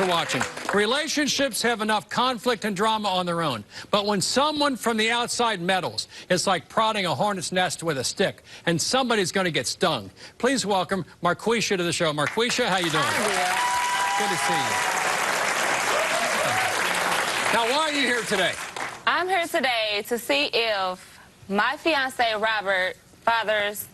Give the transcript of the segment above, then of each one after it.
for watching. Relationships have enough conflict and drama on their own. But when someone from the outside meddles, it's like prodding a hornet's nest with a stick, and somebody's going to get stung. Please welcome Marquisha to the show. Marquisha, how you doing? Good to see you. Now, why are you here today? I'm here today to see if my fiancé, Robert, fathers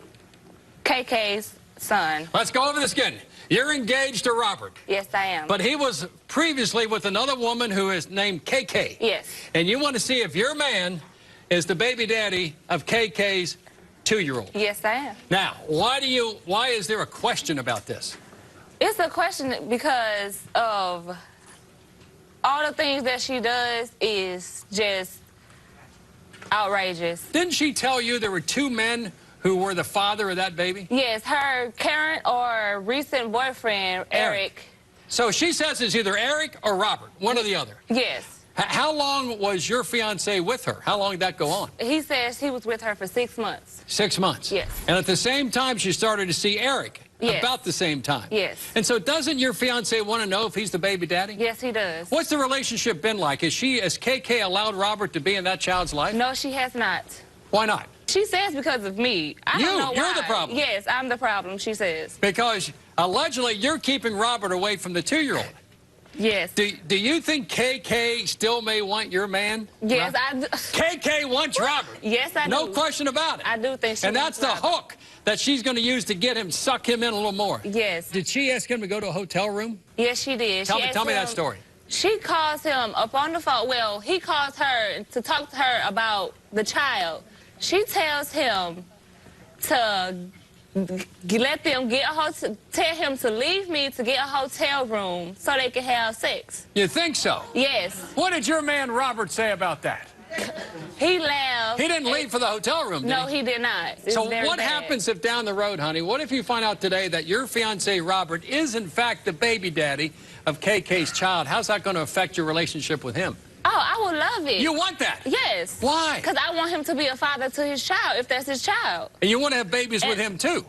KK's son. Let's go over this again. You're engaged to Robert. Yes, I am. But he was previously with another woman who is named KK. Yes. And you want to see if your man is the baby daddy of KK's 2-year-old. Yes, I am. Now, why is there a question about this? It's a question because of all the things that she does is just outrageous. Didn't she tell you there were 2 men who were the father of that baby? Yes, her current or recent boyfriend, Eric. So she says it's either Eric or Robert, one or the other. Yes. How long was your fiancé with her? How long did that go on? He says he was with her for 6 months. 6 months? Yes. And at the same time, she started to see Eric. Yes. About the same time. Yes. And so doesn't your fiancé want to know if he's the baby daddy? Yes, he does. What's the relationship been like? Has KK allowed Robert to be in that child's life? No, she has not. Why not? She says because of me. I don't know why. You're the problem. Yes, I'm the problem, she says. Because allegedly you're keeping Robert away from the 2-year-old. Yes. Do you think KK still may want your man? Yes, I do. KK wants Robert. Yes, I do. No question about it. I do think she And that's the hook that she's going to use to get him, suck him in a little more. Yes. Did she ask him to go to a hotel room? Yes, she did. Tell me that story. She calls him up on the phone. Well, he calls her to talk to her about the child. She tells him to let them get a hotel, tell him to leave me to get a hotel room so they can have sex. You think so? Yes. What did your man Robert say about that? He laughed. He didn't leave for the hotel room, did No, he? he did not. So what happens if down the road, honey, what if you find out today that your fiancé Robert is in fact the baby daddy of KK's child? How's that going to affect your relationship with him? Oh, I would love it. You want that? Yes. Why? Because I want him to be a father to his child, if that's his child. And you want to have babies with him, too,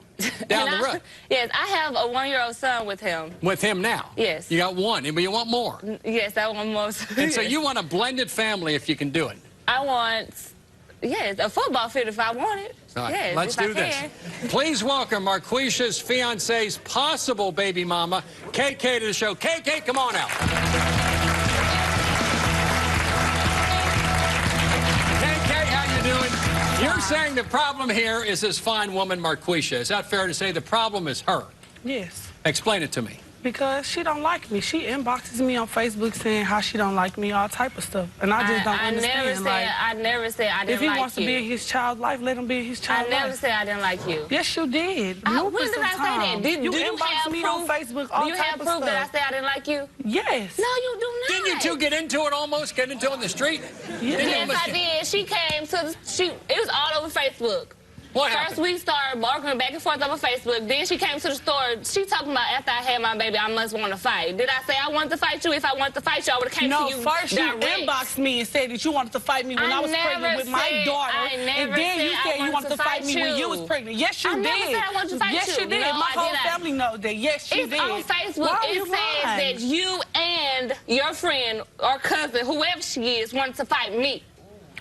down the road? Yes, I have a 1-year-old son with him. With him now? Yes. You got one, but you want more? Yes, I want more. And so you want a blended family if you can do it? I want, yes, a football field if I want it. All right, yes, let's do this. Please welcome Marquisha's fiancé's possible baby mama, KK, to the show. KK, come on out. You're saying the problem here is this fine woman, Marquisha. Is that fair to say the problem is her? Yes. Explain it to me. Because she don't like me. She inboxes me on Facebook saying how she don't like me, all type of stuff. And I just don't understand. I never said I didn't like you. If he wants to be in his child's life, let him be in his child's life. I never said I didn't like you. Yes, you did. When did I say that? You inboxed me on Facebook, all Do you have proof that I said I didn't like you? Yes. No, you do not. Didn't you two get into it almost? Get into it in the street? Yes, I did. She came to it was all over Facebook. What First, happened? we started arguing back and forth over Facebook. Then she came to the store. She talking about after I had my baby, I must want to fight. Did I say I wanted to fight you? If I wanted to fight you, I would have came to you. No, first you inboxed me and said that you wanted to fight me when I was pregnant with my daughter. And then you said you wanted to fight me when you was pregnant. Yes, you did. I never said I wanted to fight you. Yes, you did. My whole family knows that. Yes, you did. It's on Facebook. It says that you and your friend or cousin, whoever she is, wanted to fight me.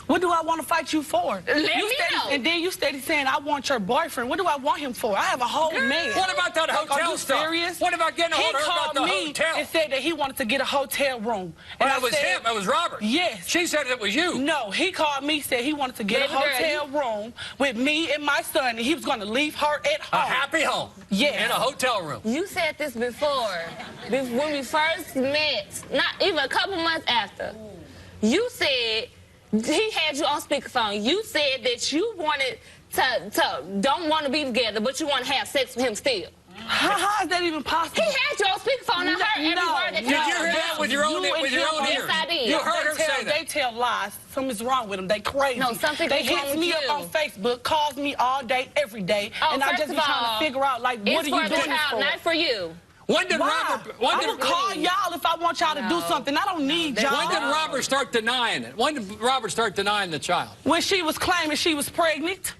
What do I want to fight you for? Let me know. And then you steady saying, I want your boyfriend. What do I want him for? I have a whole man. What about that hotel stuff? Are you serious? What about getting a hold of her about the hotel? He called me and said that he wanted to get a hotel room. And that was him. That was Robert. Yes. She said it was you. No, he called me, said he wanted to get a hotel room with me and my son, and he was going to leave her at home. A happy home. Yes. In a hotel room. You said this before. When we first met, not even a couple months after, you said... He had you on speakerphone. You said that you wanted don't want to be together, but you want to have sex with him still. How is that even possible? He had you on speakerphone. I heard every word that came out. Did you hear that with your own ears? Yes, I did. You heard her say that. They tell lies. Something's wrong with them. They crazy. No, something's they wrong hits with me you. up on Facebook, calls me all day, every day, and I just be trying to figure out, like, what are you doing this for? Not for you. When did Robert... I'm going to call y'all if I want y'all to do something. I don't need y'all. When did Robert start denying it? When did Robert start denying the child? When she was claiming she was pregnant.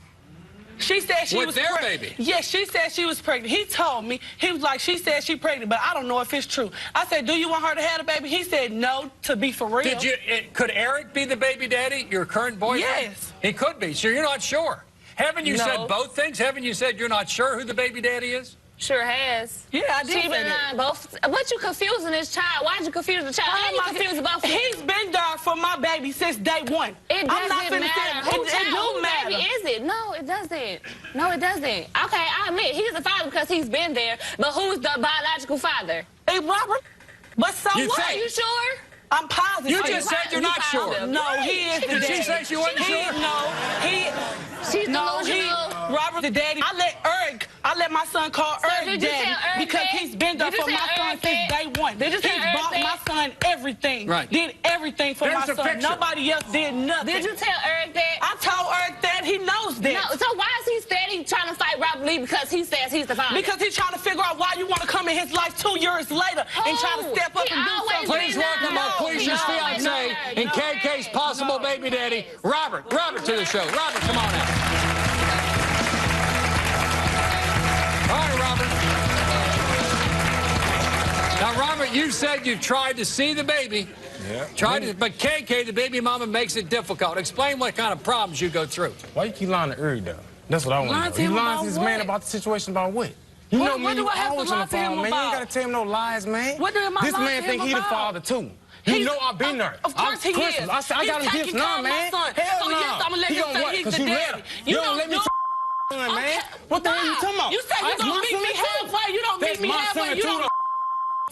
She said she with was their pregnant. baby. Yes, she said she was pregnant. He told me, he was like, she said she pregnant, but I don't know if it's true. I said, do you want her to have a baby? He said no, to be for real. Could Eric be the baby daddy, your current boyfriend? Yes. He could be, so you're not sure. Haven't you said both things? Haven't you said you're not sure who the baby daddy is? Sure has. Yeah, I did. She been lying both. But you confusing this child. Why'd you confuse the child? And you confused both of them. He's been there for my baby since day one. It doesn't matter. Who do matter. baby is it? No, it doesn't. No, it doesn't. Okay, I admit he's the father because he's been there. But who's the biological father? Hey, Robert. But so what? Are you sure? I'm positive. You just said you're not sure. No, he is the daddy. Did she say she wasn't sure? She's delusional. Robert the daddy. I let my son call Eric daddy because he's been there for my son since day one. He's bought my son everything. Right. Did everything for my son. Nobody else did nothing. Did you tell Eric that? I told Eric that. He knows that. No, so why is he steady trying to fight Robert Lee because he says he's the father? Because he's trying to figure out why you want to come in his life 2 years later and try to step up and do something. Please welcome our Queason's fiance and KK's possible baby daddy, Robert. Robert to the show. Robert, come on out. All right, Robert. Now, Robert, you said you've tried to see the baby. Yeah. But KK, the baby mama, makes it difficult. Explain what kind of problems you go through. Why you keep lying to Eric, though? That's what I want to know. You lying to this man about the situation about what? You know me, you always on the phone, man. You ain't got to tell him no lies, man. This man think he the father, too. You know I've been there. Of course he is. I got him gifts now, man. Hell no. Yes, I'm going to let him say he's the daddy. You don't let me man. What the hell you talking about? You say you don't meet me halfway. You don't meet me halfway. You don't.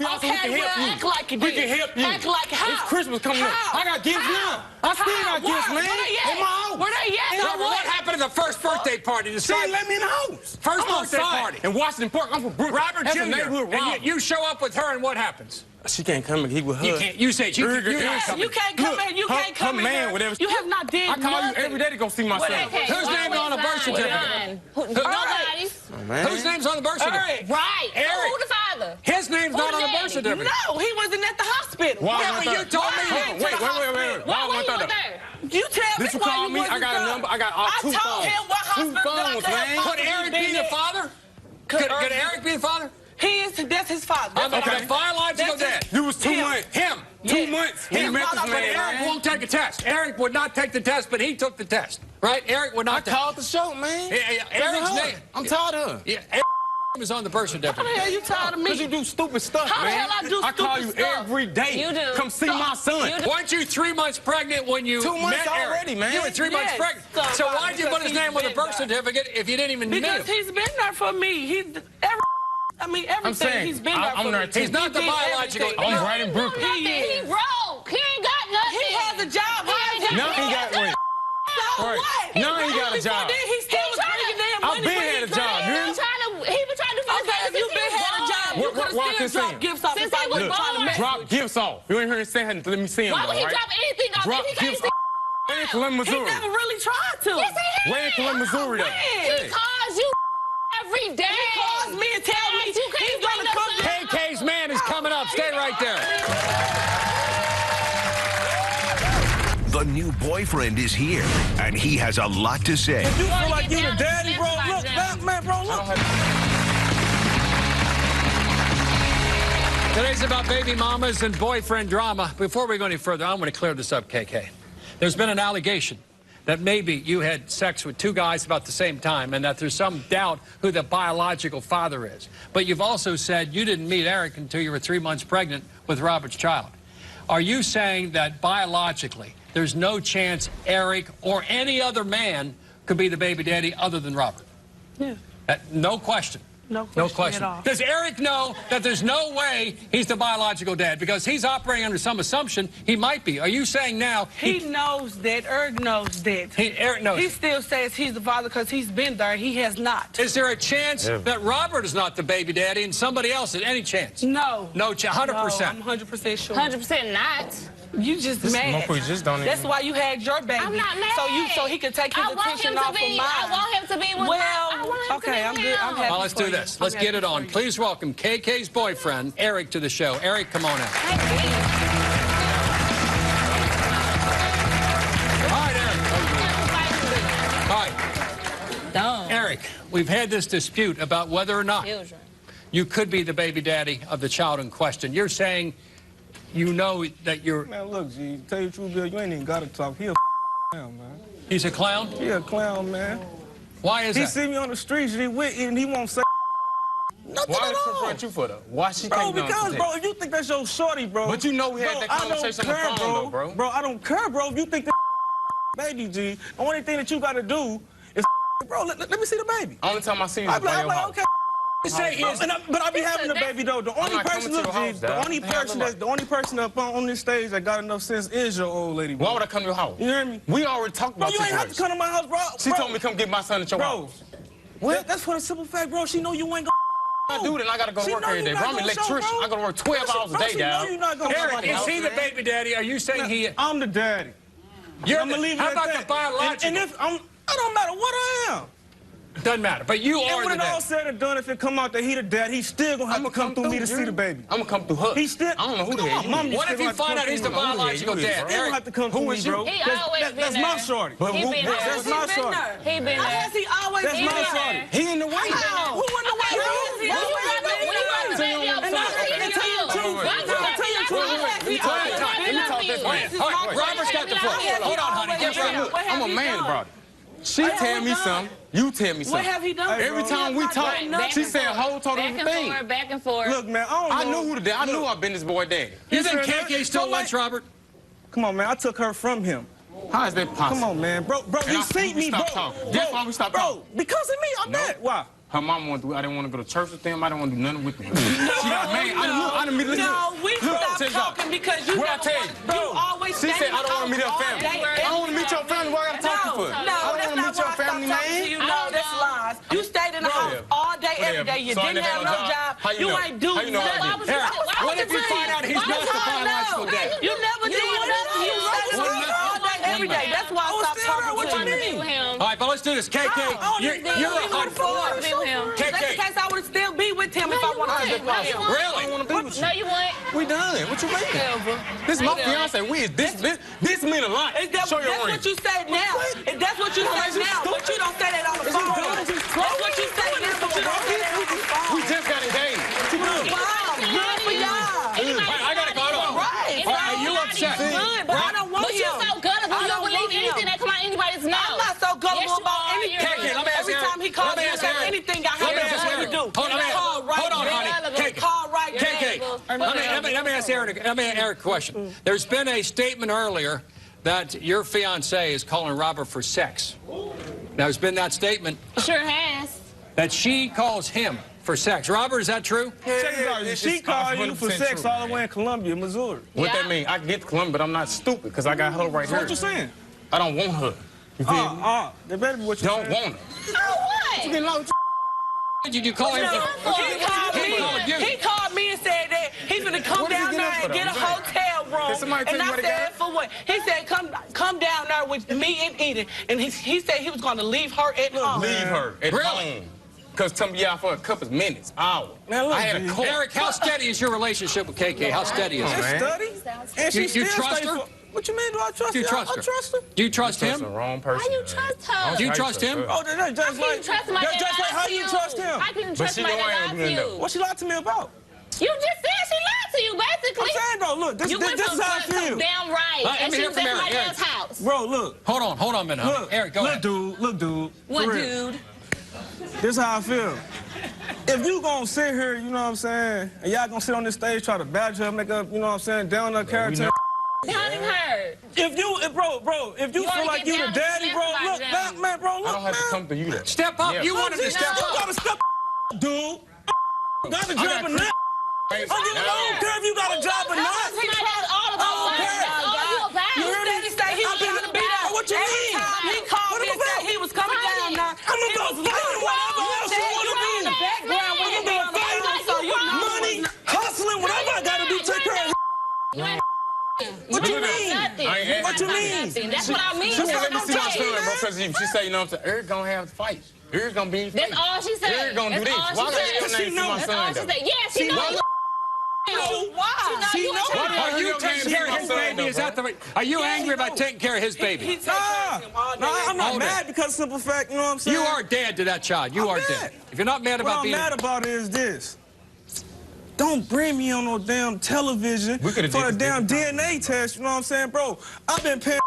Okay, well, act like you did. We can help you. Act like how? It's Christmas coming up. I got gifts now. I still got gifts, man. In my house. Where they at? Robert, what happened to the first birthday party? She didn't let me in the house. First birthday party. In Washington Park. I'm from Brooklyn. Robert Jr. And you show up with her, and what happens? She can't come and he with her. You can't. You said you can't come. You can't come in. You can't come in. Man, whatever. You have not did nothing. I call you every day to go see my son. Whose name is on the birth certificate? Nobody's. Whose name's on the birth certificate? Right. Eric. Who the father? His name's not on the birth certificate. No, he wasn't at the hospital. Yeah, but you told me. Wait. Why was he there? You tell me why you wasn't I got a number. I got two phones. I told him what hospital. Man. Could Eric be the father? Could Eric be the father? That's his father. Okay, biological dad. You was 2 months. Him. 2 months. He met this But man. Eric won't take a test. Eric would not take the test, but he took the test. Right? Eric would not. I called the show, man. Eric's name. I'm tired of her. Yeah, Eric was on the birth certificate. How the hell you tired of me? Because you do stupid stuff, How man. the hell I do I call stupid you stuff? every day. You do. Come see my son. Weren't you 3 months pregnant when you 2 months met Eric? already, man. You were 3 months pregnant. So why'd you put his name on the birth certificate if you didn't even meet him? Because he's been there for me. Everything. I'm saying, he's been there for me. He's not the biological. I'm right in Brooklyn. He broke. He ain't got nothing. He has a job. Now he got one. So what? Now he got a job. He still was bringing damn money. I've been had a job, He been trying to do Okay, if you been had a job, you could still drop gifts off Since if I he was was trying to born. mess Drop with you. gifts off. You ain't heard him say nothing. Let me see him, Why though, would he right? drop anything off? Drop He can't gifts see. off. Where in Columbus, He Missouri? never really tried to. Yes, he has. Where in Columbus, Missouri, though? He calls you every day. He calls me and tells me he's going to come back. KK's man is coming up. Stay right there. The new boyfriend is here, and he has a lot to say. You feel like you the daddy, bro? Look, man, bro, look. Today's about baby mamas and boyfriend drama. Before we go any further, I want to clear this up, KK. There's been an allegation that maybe you had sex with 2 guys about the same time and that there's some doubt who the biological father is. But you've also said you didn't meet Eric until you were 3 months pregnant with Robert's child. Are you saying that biologically there's no chance Eric or any other man could be the baby daddy other than Robert? Yeah. No question. No question at all. Does Eric know that there's no way he's the biological dad? Because he's operating under some assumption he might be. Are you saying now... He knows that. Eric knows that. Eric knows. He still says he's the father because he's been there. He has not. Is there a chance that Robert is not the baby daddy and somebody else is? Any chance? No. No chance. 100%. No, I'm 100% sure. 100% not. You just mad. That's why you had your baby. I'm not mad. So he could take his attention off of mine. I want him to be with okay, I'm good. I'm happy. Well, let's do this. Let's get it on. Please welcome KK's boyfriend, Eric, to the show. Eric, come on out. All right, Eric. All right. we've had this dispute about whether or not you could be the baby daddy of the child in question. You're saying you know that you're... Man, look, G, to tell you the truth, Bill, you ain't even got to talk. He a clown, man. He's a clown? He a clown, man. Why is that? He see me on the streets, G, and he won't say nothing Why at all. confront you for that? Why she Bro, can't do because, bro, if you think that's your shorty, bro. But you know we had that conversation on the phone, though, bro. Bro, I don't care, bro. If you think that baby, G, the only thing that you got to do is, bro, let me see the baby. Only time I see you is I'm like, okay. But I be having the baby though. The only person, look, G, the only person up on this stage that got enough sense is your old lady. Bro. Why would I come to your house? You hear me? We already talked about you ain't have to come to my house, bro. She told me to come get my son at your house. What? That's for the simple fact, bro. She know you ain't gonna. I do, then I gotta go to work every day. Bro, I'm an electrician. I gotta work 12 hours a day, dad. Eric, is he the baby daddy? Are you saying he? I'm the daddy. I'm gonna leave it. How about the biological? And if I don't matter what I am. Doesn't matter, but you are the daddy. And when it all said and done, if it come out that he the dad, he's still gonna have to come through me to see the baby. I'm gonna come through her. He's still. I don't know who the hell you is. What if you find out he's the biological dad? He don't have to come through me, bro. He always been there. That's my shorty. That's my shorty. He been there. How has he always That's been my there? shorty. He in the way. Who in the way, bro? Robert's got the floor. Hold on, honey. I'm a man about it. She tell me something, you tell me something. What have he done? Every time we talk, she said whole total different thing. Back and forth. Look, man, I knew who the dad. I knew I've been this boy daddy. You think KK still wants Robert? Come on, man. I took her from him. How is that possible? Come on, man. Bro, you seen me, bro. That's why we stopped talking. Bro, because of me, I'm mad. Why? Her mom wanted to, I didn't want to go to church with them. I didn't want to do nothing with them. She got mad. I didn't meet her. No, we stopped talking because you What I tell you? you always She said, I don't want to meet her family. I don't want to meet your family. Why I got to talk to you for? No, I don't want to meet your family, man. No, that's lies. You stayed in the house all day, every day. You didn't have no job. You ain't do nothing. Eric, what if you find out he's not the biological dad? You never did nothing. You stayed in the house all day, every day. That's why I stopped talking to you. All right, but let's do this. KK, you're a hard KK. I would still be with him if I wanted to. Really? I don't want to be with you. No, you won't. We done. What you mean? This is my fiance. This mean a lot. Show your ring. That's what you say now. That's what you say now. But you don't say that on the phone. That's what you say now, but you don't say that on the phone. We just got engaged. Wow, good for y'all. I gotta go on. Right. Are you upset? Good, but I don't want But him. you're so gullible. You don't believe anything that come out anybody's mouth. I'm not so gullible about anything. KK, let me ask Every Eric. time he calls me about anything, I have to do. Hold on, honey. Call right KK, let me ask Eric a question. There's been a statement earlier that your fiancée is calling Robert for sex. There's been that statement. Sure has. That she calls him for sex. Robert, is that true? She called you for sex all the way in Columbia, Missouri. What that mean? I can get to Columbia, but I'm not stupid because I got her right here. What you saying? I don't want her. You feel me? They better be what you don't want her. So what? You getting lost? Did you call him? He called me and said that he's gonna come down there and get a hotel room. And I said, for what? He said, come down there with me and Eden. And he said he was gonna leave her at home. Leave her at home. Because some of y'all for a couple of minutes, hours. I had a cold. Eric, how steady is your relationship with KK? How steady is it? Steady? And she you trust her? What you mean, do I trust her? Do you trust her? I trust her. Do you trust him? That's the wrong person. Why you trust her? Do you trust him? Oh, that's just like, how do you trust him? I can trust somebody that lied to you. What she lied to me about? You just said she lied to you, basically. I'm saying, though, look, this is how I feel. Damn right. And she was at my dad's house. Bro, look. Hold on a minute. Look, Eric, go ahead. Look, dude. What, dude? This is how I feel. If you gonna sit here, you know what I'm saying, and y'all gonna sit on this stage, try to badger her, make up, you know what I'm saying, down her character. Counting her. If you feel like you the daddy, bro, look, man, bro, look, I don't have to come to you, though. Step up. You wanted to step up. You gotta step up, dude. Got the job or not. I don't care if you got a job or not. He tried all of those things. That's all you about. You heard me say he was trying to be there. What you mean? He called me and said he was coming down now. I'm gonna go fight whatever else you wanna be. In the background when you doing So you money, hustling, whatever I gotta do, take care of. What you mean? What you mean? That's what I mean. She won't let me see my son, bro, because she say, you know what I'm saying, Eric gonna have fights. Eric gonna be in fights. That's all she said. Eric gonna do this. Why gotta see my son, though? Yeah, she knows. Why? Are you taking care of his baby? Is that the? Are you angry about taking care of his baby? I'm not mad because of simple fact. You know what I'm saying? You are dead to that child. You are dead. If you're not mad about being... What I'm mad about is this. Don't bring me on no damn television for a damn DNA test, you know what I'm saying? Bro, I've been paying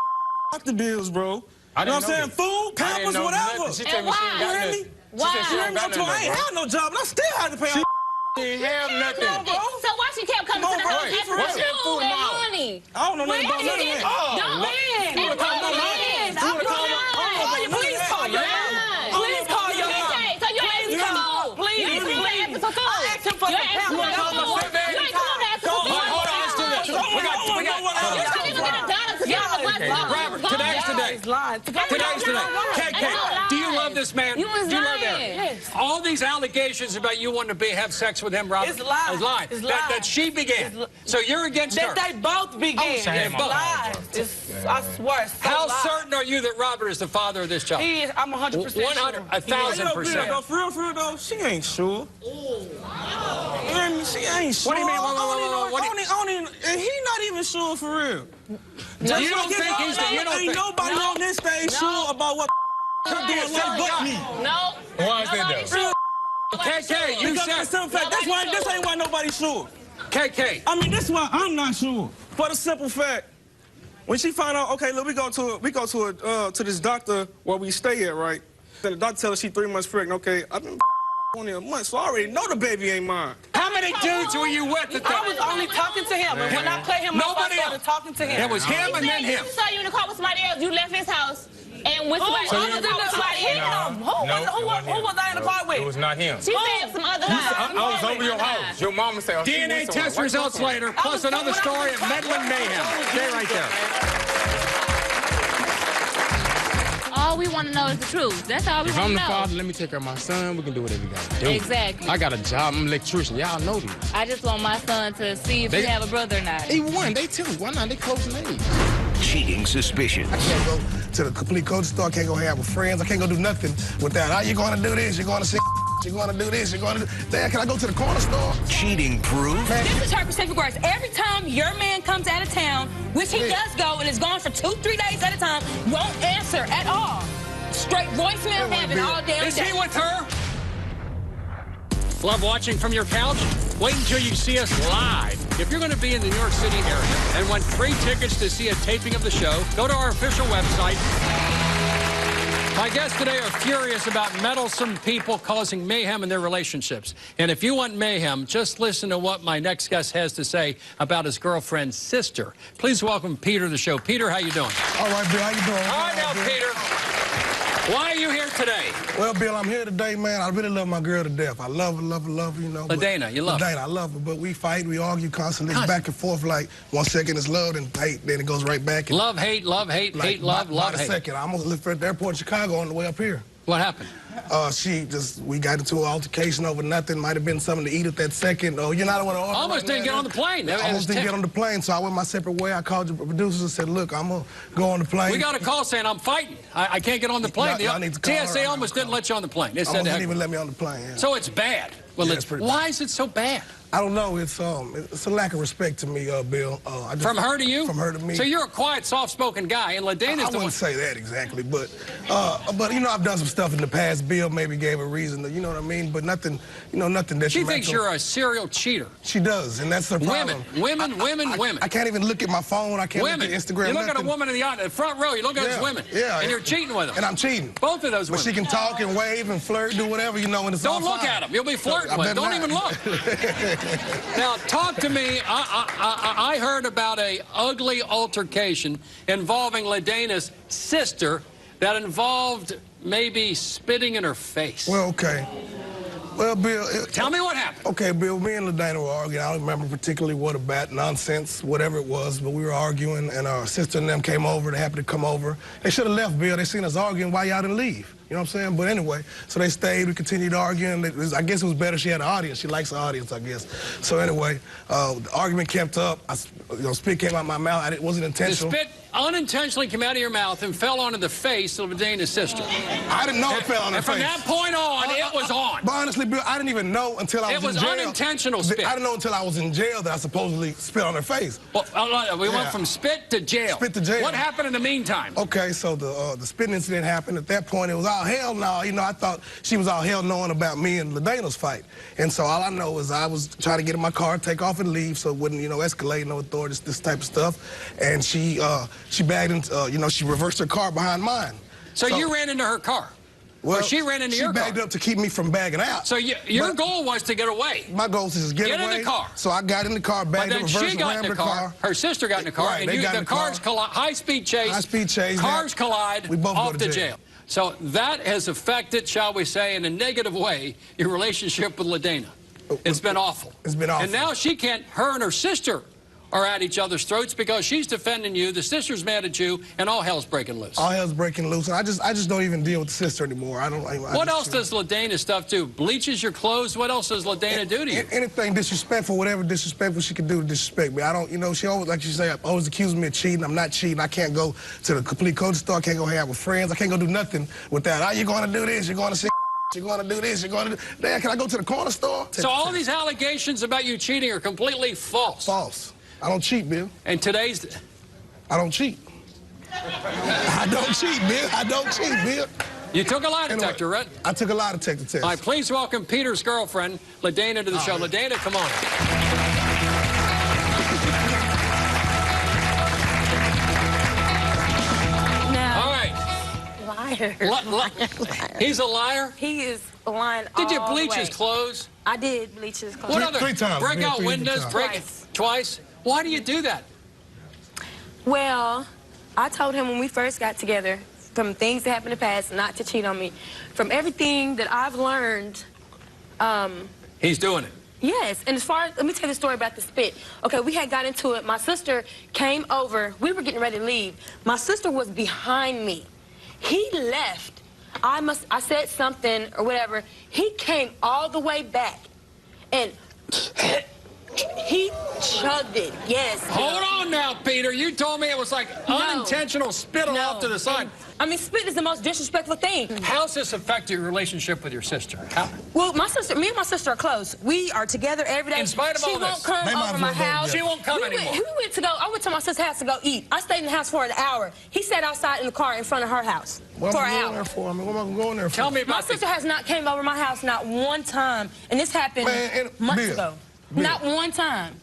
doctor bills, bro. You know what I'm saying? Food, pampers, whatever. And why? You hear me? Why? I ain't had no job, and I still had to pay all She didn't have nothing. So why she kept coming to the house asking for food and money? I don't know nothing about none of that. Don't win. And please call your mom. Please call your mom. So you asked for food. Please. You asking for food. I asked him for some You ain't come on, let's do this. Hold on, let's do this. We got You can't even get a dollar to get on the bus. Robert, today's today. Today's today. KK, do you love this man? You was do you love lying. him? All these allegations about you wanting to have sex with him, Robert. It's lies. It's lies. That she began. So you're against her. That they both began. It's lies. I swear. How certain are you that Robert is the father of this child? He is. I'm 100% sure. 1,000%. For real, though, she ain't sure. You hear me? She ain't sure. What do you mean? And he not even sure for real. You don't think he's the... Ain't nobody on this stage sure about what her doing but me. No. Why is that though? KK, you said... That's why this ain't why nobody's sure. KK. I mean, this is why I'm not sure. For the simple fact, when she find out, okay, look, we go to this doctor where we stay at, right? Then the doctor tells her she's 3 months pregnant. Okay, I've been only a month, so I already know the baby ain't mine. How many dudes were you with at that? I was only talking to him, and when I play him, I started talking to him. It was him and then him. He saw you in the car with somebody else. You left his house and with somebody else. Who was in the car with him? Who was I in the car with? It was not him. She said some other guy. I was over your house. Your mama said... DNA test results later, plus another story of meddling mayhem. Stay right there. All we want to know is the truth. That's all we If want I'm to the know. father, let me take care of my son. We can do whatever we got to do. Exactly. I got a job. I'm an electrician. Y'all know this. I just want my son to see if you have a brother or not. He won. They too. Why not? They close in age. Cheating suspicion. I can't go to the complete coach store. I can't go hang out with friends. I can't go do nothing with that. How you going to do this? You're going to see. You're going to do this. You're going to do... Dad, can I go to the corner store? Cheating proof. This is her specific words. Every time your man comes out of town, which he does go and is gone for 2-3 days at a time, won't answer at all. Straight voicemail having all damn day. Is he with her? Love watching from your couch? Wait until you see us live. If you're going to be in the New York City area and want free tickets to see a taping of the show, go to our official website. My guests today are furious about meddlesome people causing mayhem in their relationships. And if you want mayhem, just listen to what my next guest has to say about his girlfriend's sister. Please welcome Peter to the show. Peter, how you doing? All right, Bill, how you doing? All right now, Peter. Why are you here today? Well, Bill, I'm here today, man. I really love my girl to death. I love her, you know. LaDana, you love her? LaDana, I love her, but we fight, we argue constantly, back and forth. Like 1 second is love and hate, then it goes right back. And love, hate, love, hate, like, hate, love, love, hate. A second. I almost left her at the airport in Chicago on the way up here. What happened? We got into an altercation over nothing. Might have been something to eat at that second. Oh, you know, I don't want to. Almost didn't get on the plane. Almost didn't get on the plane, so I went my separate way. I called the producers and said, look, I'm going to go on the plane. We got a call saying I'm fighting. I can't get on the plane. Y'all need to call TSA her. almost didn't let you on the plane. They said almost didn't even let me on the plane. Yeah. So it's bad. Well, yeah, why is it so bad? I don't know. It's a lack of respect to me, Bill. From her to you? From her to me. So you're a quiet, soft-spoken guy, and LaDana's I wouldn't say that exactly, but you know, I've done some stuff in the past. Bill maybe gave a reason, you know what I mean? But nothing, you know, nothing that she thinks you're a serial cheater. She does, and that's the problem. Women. I can't even look at my phone. I can't look at Instagram. You look at a woman in the front row. You look at those women. Yeah. And you're cheating with them. And I'm cheating. Both of those women. But she can talk and wave and flirt, do whatever, you know, and it's all fine. Don't look at them. You'll be flirting with them. Don't even look. Now, talk to me. I heard about a ugly altercation involving LaDana's sister that involved maybe spitting in her face. Well, okay. Well, Bill... Tell me what happened. Okay, Bill, me and LaDana were arguing. I don't remember particularly what about, nonsense, whatever it was, but we were arguing, and our sister and them came over. They happened to come over. They should have left, Bill. They seen us arguing. Why y'all didn't leave? You know what I'm saying? But anyway, so they stayed. We continued arguing. I guess it was better she had an audience. She likes the audience, I guess. So anyway, the argument kept up. Spit came out my mouth. It wasn't intentional. The spit unintentionally came out of your mouth and fell onto the face of Ladena's sister. I didn't know it fell on her and face. from that point on, it was on. But honestly, Bill, I didn't even know until I was in jail. It was unintentional spit. I didn't know until I was in jail that I supposedly spit on her face. Well, we went from spit to jail. Spit to jail. What happened in the meantime? Okay, so the spitting incident happened. At that point, it was all hell no. You know, I thought she was all hell knowing about me and Ladena's fight. And so all I know is I was trying to get in my car, take off and leave so it wouldn't, escalate, no authorities, this type of stuff. And she bagged into, she reversed her car behind mine. So you ran into her car? Well, or she ran into your car? She bagged up to keep me from bagging out. So your goal was to get away? My goal was to just get away. Get in the car. So I got in the car, bagged up, reversed, rammed the car. Her sister got in the car, right, and the cars collide. High-speed chase. High-speed chase. Cars collide. We both off go to jail. So that has affected, shall we say, in a negative way, your relationship with Ladena. It's been awful. It's been awful. And now her and her sister are at each other's throats because she's defending you, the sister's mad at you, and all hell's breaking loose. All hell's breaking loose. And I just don't even deal with the sister anymore. What else does Ladena stuff do? Bleaches your clothes? What else does Ladena do to you? Anything disrespectful, whatever disrespectful she can do to disrespect me. I don't, she always, like she say, always accusing me of cheating. I'm not cheating. I can't go to the complete coach store. I can't go hang out with friends. I can't go do nothing with that. Oh, you're going to do this. You're going to see. You're going to do this. You're going to do. Dad, can I go to the corner store? So all these allegations about you cheating are completely false. False. I don't cheat, Bill. And today's... I don't cheat. I don't cheat, Bill. I don't cheat, Bill. You took a lie detector, right? I took a lie detector test. All right, please welcome Peter's girlfriend, Ladena, to the show. Ladena, come on. No. All right. Liar. He's a liar? He is lying Did you all the bleach way. his clothes? I did bleach his clothes. What other? 3 times. Break out 3 windows? times. Break it twice? Why do you do that? Well, I told him when we first got together, from things that happened in the past, not to cheat on me. From everything that I've learned, he's doing it. Yes, and as far as, let me tell you the story about the spit. Okay, we had got into it. My sister came over. We were getting ready to leave. My sister was behind me. He left. I said something or whatever. He came all the way back, and he chugged it. Yes. Hold on now, Peter. You told me it was like unintentional spittle off to the side. I mean, spit is the most disrespectful thing. How's this affect your relationship with your sister? Well, me and my sister are close. We are together every day. In spite of all this. She won't come over my house. She won't come anymore. I went to my sister's house to go eat. I stayed in the house for an hour. He sat outside in the car in front of her house for an hour. What am I going there for? Tell me about my sister has not came over my house not one time, and this happened months ago. Not one time.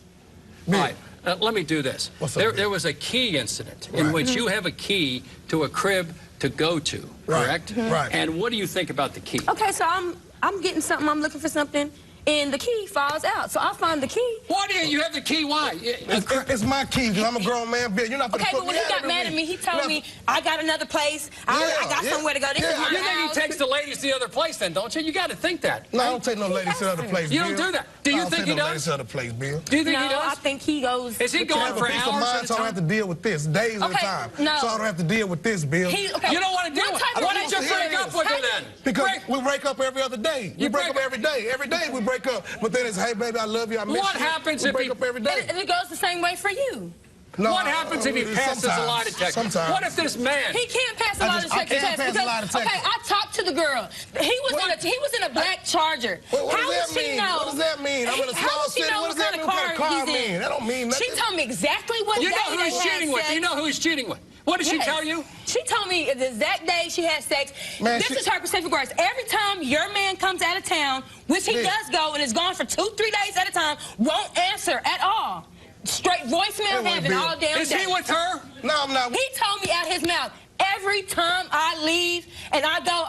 All right. Let me do this. There was a key incident in which you have a key to a crib to go to, correct? Right. And what do you think about the key? Okay, so I'm getting something, I'm looking for something, and the key falls out. So I find the key. Why do you have the key? Why? It's my key, because I'm a grown man, Bill. You're not going to Okay, but when he got mad at me, he told me, I got another place. I got somewhere to go. This is my house. You think he takes the ladies to the other place then, don't you? You got to think that. No, I don't take no ladies to the other place, You Bill. don't do that. Do you think he does? I don't take no ladies to the other place, Bill. Do you think he does? I think he goes. Is he going for hours at a so I don't have to deal with this, days at a time. So I don't have to deal with this, Bill. You don't want to deal with it. Why don't you break up with her then? Because we break up every other day. We break up every day. Every day we break up. But then it's, hey, baby, I love you, I miss you. What happens if break up every day? And it goes the same way for you. No, what happens if he passes a lie detector? Sometimes. What if this man? He can't pass a lie detector test because, okay, I talked to the girl. He was in a black Charger. What How does that she mean? know? What does that mean? I'm in a small city. What does that mean? What kind of car mean? That don't mean nothing. She told me exactly what You day know who he's cheating with. You know who he's cheating with. What did she tell you? She told me the exact day she had sex. Man, this is her specific words. Every time your man comes out of town, which he does go and is gone for 2-3 days at a time, won't answer at all. Straight voicemail having all damn day. Is he with her? No, I'm not. He told me out his mouth, every time I leave and I go,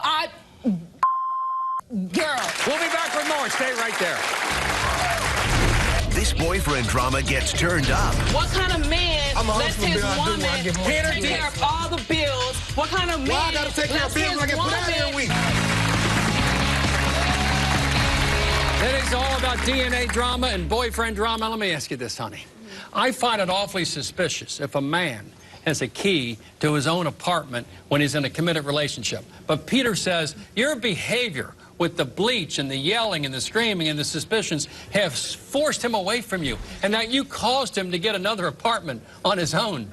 girl. We'll be back with more. Stay right there. This boyfriend drama gets turned up. What kind of man lets his woman take care of all the bills? What kind of man Why I gotta take care of bills when I get put out every week? It is all about DNA drama and boyfriend drama. Let me ask you this, honey. I find it awfully suspicious if a man has a key to his own apartment when he's in a committed relationship. But Peter says your behavior with the bleach and the yelling and the screaming and the suspicions have forced him away from you, and that you caused him to get another apartment on his own.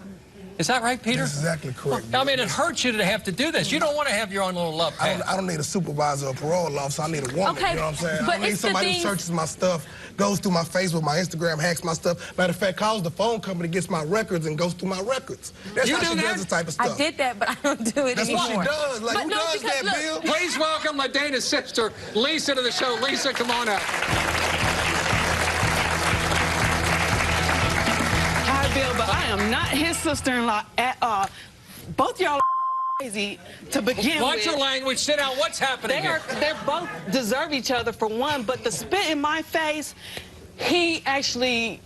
Is that right, Peter? That's exactly correct. I mean, it hurts you to have to do this. You don't want to have your own little love pad. I don't need a supervisor or parole officer. I need a woman. Okay, you know what I'm saying? but I need it's the somebody who thing- searches my stuff, goes through my Facebook, my Instagram, hacks my stuff. Matter of fact, calls the phone company, gets my records, and goes through my records. That's how she does this type of stuff. I did that, but I don't do it That's anymore. what she does. Like, But who no, does because that, look, Bill? Please welcome LaDana's sister, Lisa, to the show. Lisa, come on up. Hi, Bill, but I am not his sister-in-law at all. Both y'all are crazy to begin Watch with. your language. Sit down. What's happening here? They both deserve each other for one, but the spit in my face, I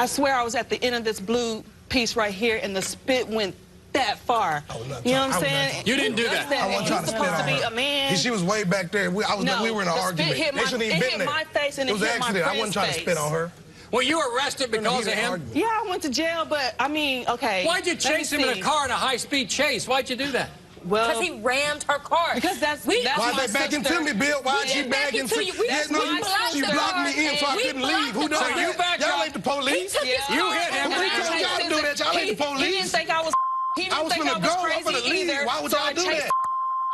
swear I was at the end of this blue piece right here, and the spit went that far. You know what I'm saying? You didn't do that. I wasn't trying to He's spit supposed on to be her. a man. She was way back there. We were in an the argument. spit hit They shouldn't even it been hit there. my face, and It it was hit an my accident. I wasn't trying to friend's spit on face. her. Were you arrested because of him? Yeah, I went to jail, but I mean, okay. Why'd you chase him in a car in a high-speed chase? Why'd you do that? Well, Because he rammed her car. because that's Why my they backing sister. to me, Bill? Why We she didn't back bagging into to you. We Yes, no, just blocked she the blocked car, me in so I and couldn't we leave. Who blocked does the So car. you that? backed Y'all up. ain't the police. He took his You car. hit him. Who told y'all to do that? Y'all ain't the He didn't police. think I was. He didn't I was think finna I was go. I'm crazy finna leave. either. Why would So y'all I do chased that?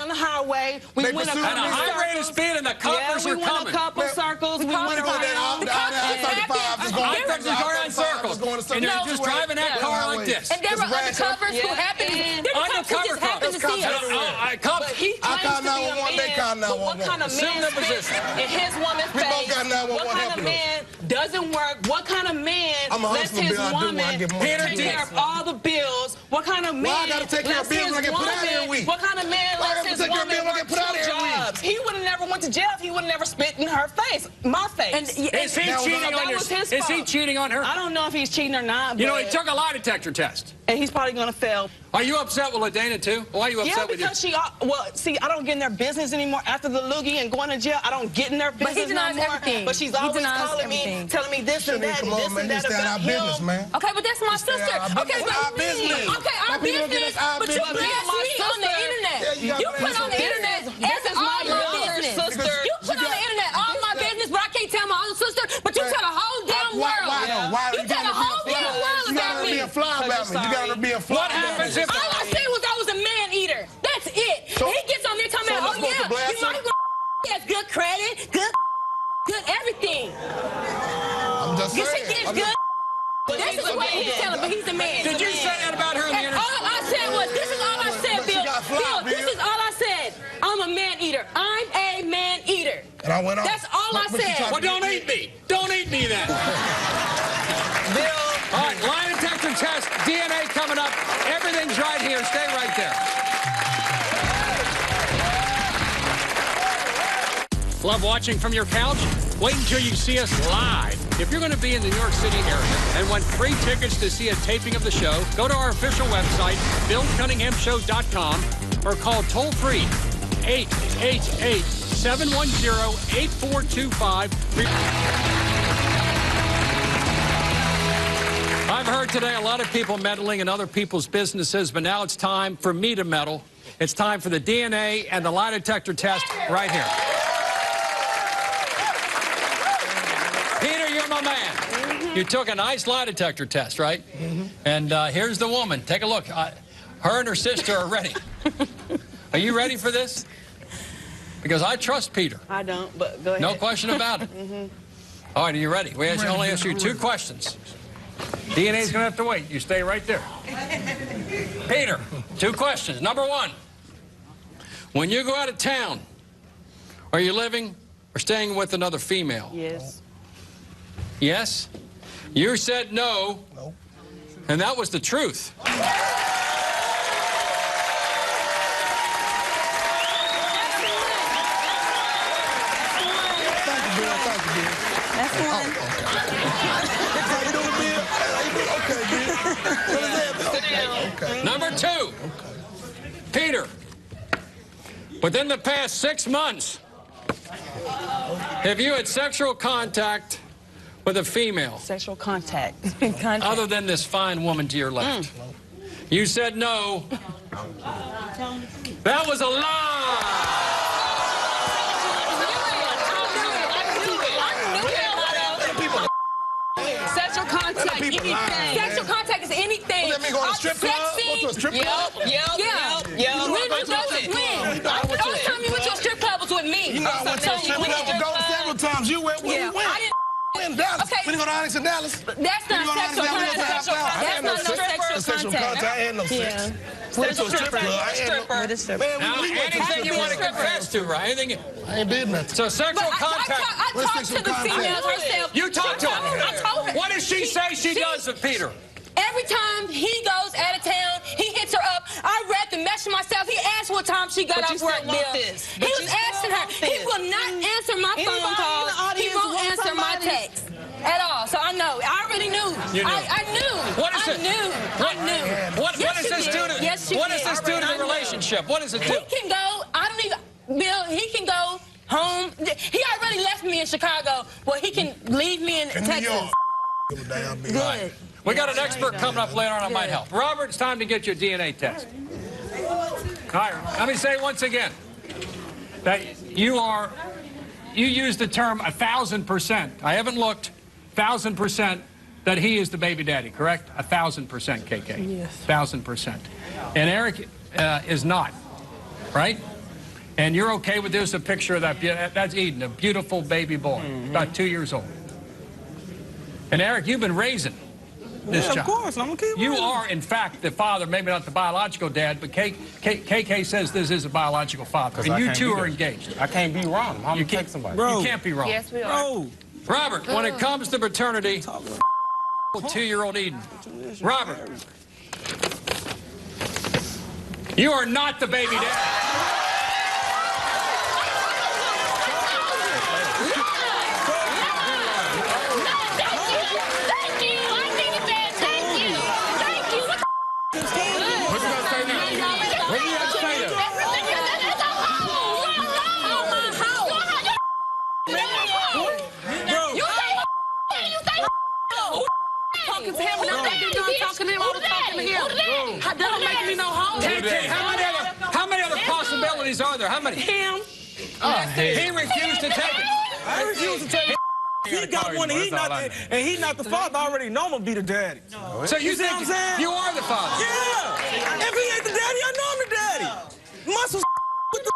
on the highway. We They went a pursued At a couple me. high rate of circles. speed, and the coppers Yeah, we are went coming. a couple circles. We went Put that around. out. I-35 is going I-35 is going in circles. And you're just driving that car like this. And there were It's undercovers who Yeah, happened to and- there were cops who Undercover just happened to cops. see us. Cops. But he I claims call to be a 911, they call man, but what 911. kind of Assume man their spits position. in his woman's We both face? got 911 What kind of helping us. man doesn't work? What kind of man I'm a lets hustler, his Bill. I do what I woman get more take than you. care of all the bills? What kind of man Why I gotta take care of lets bills his when I get put out woman- every week? What kind of man Why I lets gotta his take care of woman bills when I work get put out 2 every week? jobs? He would have never went to jail if he would have never spit in her face, my face. And Is he That was cheating that on your? was his Is he fault. cheating on her? I don't know if he's cheating or not. You know, he but- took a lie detector test. and he's probably gonna fail. Are you upset with LaDana too? Why are you upset Yeah, with you? because see, I don't get in their business anymore. After the loogie and going to jail, I don't get in their But he business no denies more. everything. But she's He always denies calling me, everything. telling me this and that, and Come this on, man. and that Just stay out about our business, him. man. Okay, but that's my Stay out sister. our Okay, business. but Our business. Okay, our Why people don't get business. us our But you business? blast My me on the sister. internet. Yeah, you You gotta put blast on the us. internet. This It's is all my my younger business. sister. You put on the internet all my business, but I can't tell my own sister. But you tell the whole damn Why world. though? Why You tell the whole damn world You about gotta me. be a fly about me. You gotta be a fly What about happens me. if? All I said was I was a man eater. That's it. So- He gets on there talking so about, I'm supposed to blast you might him? want he has good credit, good everything. I'm just She saying. gets I'm good. just- This is what he's telling, but he's a man. Did you say that about her on the And internet? all I said was, this is all I said, But she Bill. got fly, Bill, this Bill. is all I said. I'm a man eater. I'm a man eater. And I went on. That's all I But you said. tried to Well, don't eat me. Don't eat me then. Bill, All right, lie detector test, DNA coming up. Everything's right here. Stay right there. Love watching from your couch? Wait until you see us live. If you're going to be in the New York City area and want free tickets to see a taping of the show, go to our official website, BillCunninghamShow.com, or call toll-free 888-710-8425. I've heard today a lot of people meddling in other people's businesses, but now it's time for me to meddle. It's time for the DNA and the lie detector test right here. Peter, you're my man. You took a nice lie detector test, right? And here's the woman. Take a look. Her and her sister are ready. Are you ready for this? Because I trust Peter. I don't, but go ahead. No question about it. All right, are you ready? We only ask you 2 questions. DNA's going to have to wait. You stay right there. Peter, 2 questions. Number 1, when you go out of town, are you living or staying with another female? Yes. Yes? You said no. No. And that was the truth. Thank you, Bill. Thank you, Bill. That's one. How you doing, Bill? How you doing? Okay, Bill. What is that? Okay. Number 2, Peter, within the past 6 months, have you had sexual contact with a female Sexual contact. other than this fine woman to your left? You said no. That was a lie. Sexual contact, anything. Sexual contact is anything. What does that mean, going to a strip club? Go to a strip club? Yeah. When did you go to when? The only time you went to a strip club was with me. You know, I went to a strip club several times. You went where we went. In Dallas. Okay. We didn't go to Onyx in Dallas. That's not sexual contact. That's not no sexual contact. I had no sex. Went to a strip club. I had no stripper. Now, anything you want to confess to, right? Anything. I ain't did nothing. So sexual contact. I talked to the females herself. You talked to her. I told her. What does she say she does with Peter? Every time he goes out of town, he hits her up. I read the message myself. He asked what time she got off work, Bill. He was asking her. He will not answer my phone calls. He won't answer my text at all. So I know. I already knew. You knew. I knew. What is it? I knew. What does this do to? What does this do to the relationship? What does it do? He can go. I don't even. Bill. He can go home. He already left me in Chicago. Well, he can leave me in Texas. Good. We got an expert coming up later on that might help. Robert, it's time to get your DNA test. All right, let me say once again that you use the term 1,000%. I haven't looked, 1,000% that he is the baby daddy, correct? 1,000%, KK. Yes. 1,000%. And Eric is not, right? And you're okay with this? A picture of that? That's Eden, a beautiful baby boy, about 2 years old. And Eric, you've been raising this child. Of course, I'm gonna keep You raising. are, in fact, the father, maybe not the biological dad, but KK says this is a biological father, and you two are engaged. I can't be wrong. I'm gonna take somebody. Bro. You can't be wrong. Yes, we are. Bro. Robert, when it comes to paternity, 2-year-old Eden. Robert, you are not the baby dad. How many other possibilities are there? How many? Him. He refused to take it. I refuse to take it. He got one, and he not the father. I already know I'm gonna be the daddy. So you see what I'm saying? You are the father. Yeah. If he ain't the daddy, I know I'm the daddy. Muscles with the.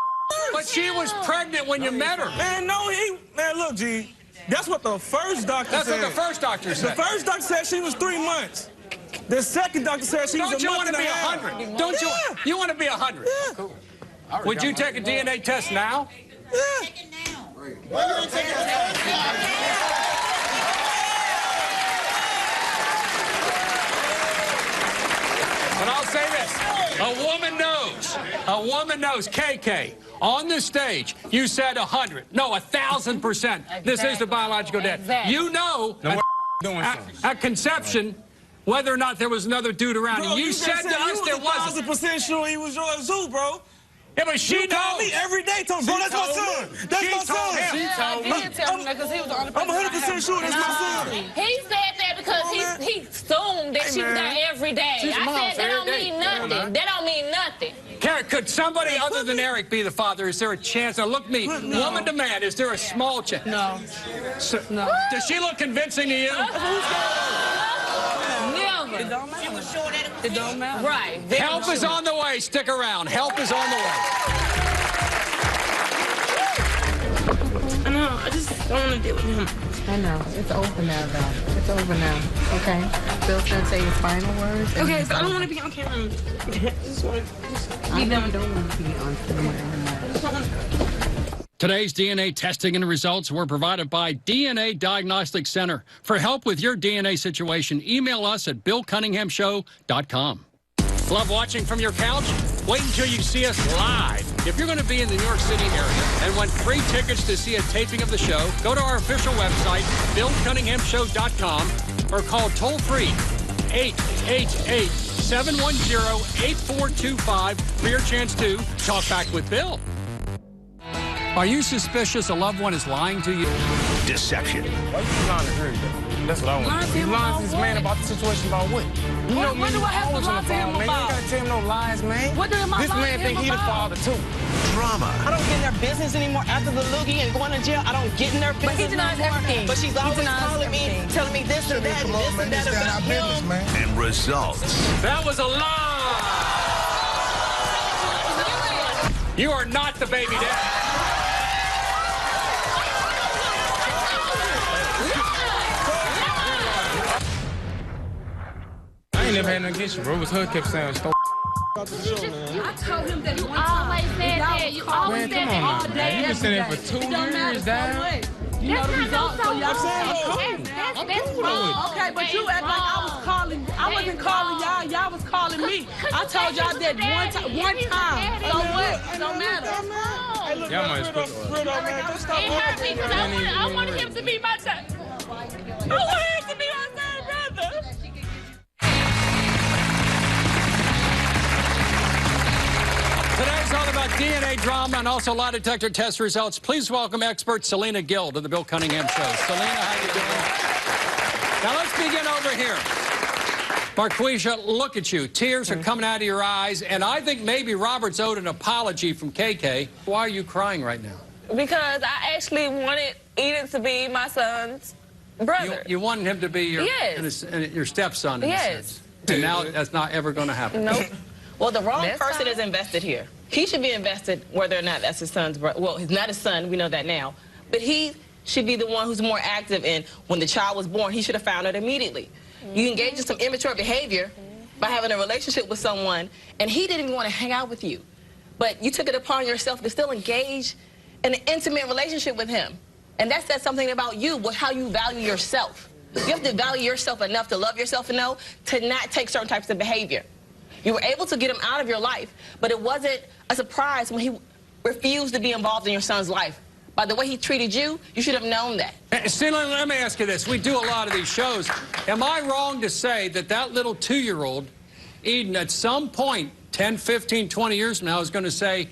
But she was pregnant when you met her. Man, no, man, look, G. That's what the first doctor said. That's what the first doctor said. The first doctor said she was 3 months. The second doctor said she was a month and a half. Don't you want to be 100? Don't you? You want to be 100? Yeah. Cool. Would you take a DNA test now? Yeah. But I'll say this. A woman knows, KK, on the stage, you said 100. No, 1,000%. This is the biological dad. Exactly. You know at conception whether or not there was another dude around. Bro, and you said to us there wasn't. 1,000% sure he was yours too, bro. Yeah, but she called me every day, told me, bro, that's my son. That's my son. I did tell him that because he was the only person. I'm 100% sure that's my son. He said that because he assumed that she was there every day. I said that don't mean nothing. That don't mean nothing. Karen, could somebody other than Eric be the father? Is there a chance? Now, look me, woman to man, is there a small chance? No. So, no. Does she look convincing to you? Never. It don't matter. It don't matter. Right. Help is on the way. Stick around. Help is on the way. I know. I just don't want to deal with him. I know. It's over now, though. It's over now. Okay? Bill's going to say his final words. Okay, so I don't want to be on camera. I just want to I don't want to be on camera. Today's DNA testing and results were provided by DNA Diagnostic Center. For help with your DNA situation, email us at BillCunninghamShow.com. Love watching from your couch? Wait until you see us live. If you're going to be in the New York City area and want free tickets to see a taping of the show, go to our official website, BillCunninghamShow.com, or call toll-free 888-710-8425 for your chance to talk back with Bill. Are you suspicious a loved one is lying to you? Deception. Why are you trying to hurry though? That's what I want. He's lying to his man about the situation about what? You know, What do I have to lie to him man. You about? ain't gotta tell him no lies, man. What am I This man think he the father too. Drama. I don't get in their business anymore after the loogie and going to jail. I don't get in their business But he denies anymore. everything. But she's always calling me, telling me this and that and this and that about him. And results. That was a lie! You are not the baby dad. I ain't never had nothing against you, bro. It was her kept saying, I told him that you always said that. You always said that all day. man, you been sitting there for 2 years, Dad. You know the results, so y'all saying That's wrong. okay, but you act like I was calling. I wasn't calling y'all. Y'all was calling me. I told y'all that one time. So what? It don't matter. Y'all might Real though, man. Just stop It hurt me because I wanted him to be my son. I wanted him to be my son, brother. Today's all about DNA drama and also lie detector test results. Please welcome expert Selena Gill to the Bill Cunningham Show. Selena, how you doing? Now let's begin over here. Marquisha, look at you. Tears are coming out of your eyes, and I think maybe Robert's owed an apology from KK. Why are you crying right now? Because I actually wanted Eden to be my son's brother. You wanted him to be your, Yes. your stepson in a Yes. sense. And now that's not ever going to happen. Nope. Well, the wrong That's person fine. is invested here. He should be invested whether or not that's his son's brother. Well, he's not his son. We know that now. But he should be the one who's more active in when the child was born. He should have found it immediately. You engage in some immature behavior by having a relationship with someone, and he didn't even want to hang out with you. But you took it upon yourself to still engage in an intimate relationship with him. And that says something about you, how you value yourself. You have to value yourself enough to love yourself enough to not take certain types of behavior. You were able to get him out of your life, but it wasn't a surprise when he refused to be involved in your son's life. By the way he treated you, you should have known that. Selena, let me ask you this. We do a lot of these shows. Am I wrong to say that that little 2-year-old, Eden, at some point, 10, 15, 20 years from now, is going to say,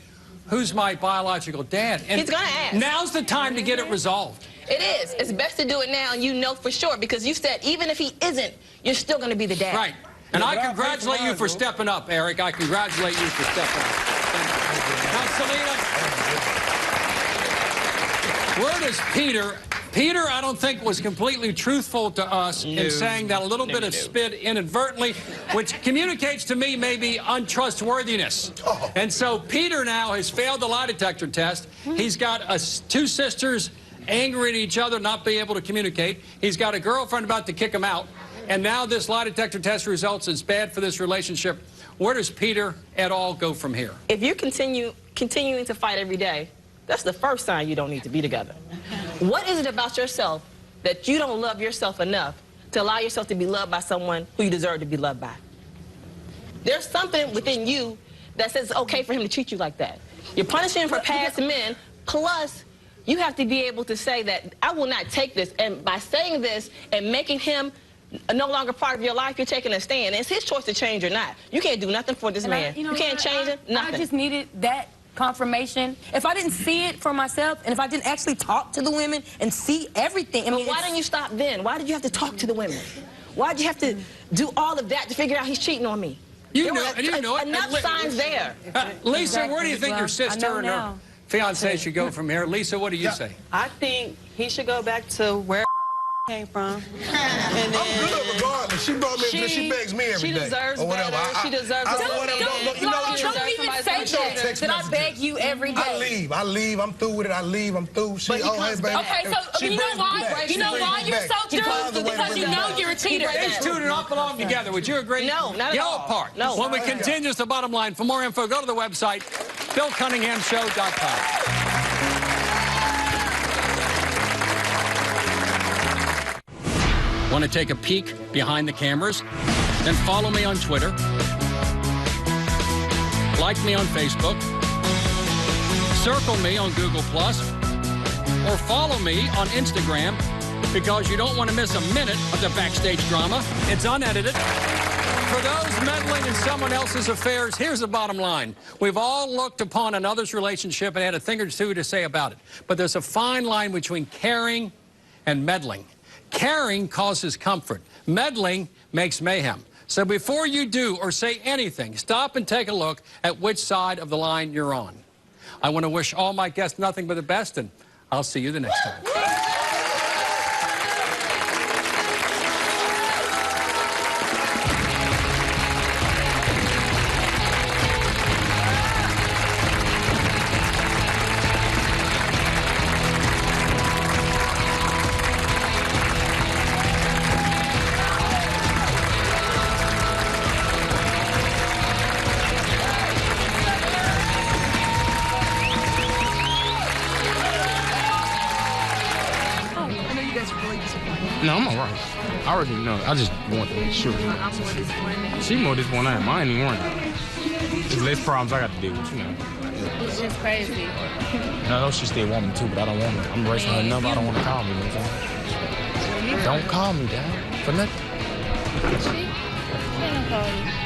who's my biological dad? And he's going to ask. Now's the time to get it resolved. It is. It's best to do it now, and you know for sure, because you said even if he isn't, you're still going to be the dad. Right. And I congratulate you for stepping up, Eric. I congratulate you for stepping up. Now, Selena, where does Peter... Peter, I don't think, was completely truthful to us in saying that a little bit of spit inadvertently, which communicates to me maybe untrustworthiness. And so Peter now has failed the lie detector test. He's got 2 sisters angry at each other, not being able to communicate. He's got a girlfriend about to kick him out. And now this lie detector test results is bad for this relationship. Where does Peter et al. Go from here? If you're continuing to fight every day, that's the first sign you don't need to be together. What is it about yourself that you don't love yourself enough to allow yourself to be loved by someone who you deserve to be loved by? There's something within you that says it's okay for him to treat you like that. You're punishing him for past men, plus you have to be able to say that I will not take this. And by saying this and making him no longer part of your life, you're taking a stand. And it's his choice to change or not. You can't do nothing for this man. You can't change him, nothing. I just needed that confirmation. If I didn't see it for myself, and if I didn't actually talk to the women and see everything, I mean, why didn't you stop then? Why did you have to talk to the women? Why did you have to do all of that to figure out he's cheating on me? You know it. Enough signs there. Lisa, where do you think your sister and her fiancé should go from here? Lisa, what do you say? I think he should go back to where came from. And then, I'm good regardless. She brought me, she begs me every day. She deserves or whatever. better. She deserves Don't even say that I beg you every day. I leave. I'm through with it. I leave. I'm through. She always baby. Okay, so you know why? You know why you're so through? Because you know you're a cheater. These two do not belong together. Would you agree? No, not at all. Apart. No. When we continue, it's the bottom line. For more info, go to the website, BillCunninghamShow.com. Want to take a peek behind the cameras? Then follow me on Twitter. Like me on Facebook. Circle me on Google+. Or follow me on Instagram, because you don't want to miss a minute of the backstage drama. It's unedited. For those meddling in someone else's affairs, here's the bottom line. We've all looked upon another's relationship and had a thing or two to say about it. But there's a fine line between caring and meddling. Caring causes comfort. Meddling makes mayhem. So before you do or say anything, stop and take a look at which side of the line you're on. I want to wish all my guests nothing but the best, and I'll see you the next time. No, I'm all right. I already know. I just want to make sure. I'm more disappointed. She more disappointed than I ain't even worried. There's less problems I got to deal with, you know. It's just crazy. And I know she still want me too, but I don't want her. I'm erasing her number. I don't want to call me. You know what I'm saying? Don't call me, Dad. For nothing. She can't call you.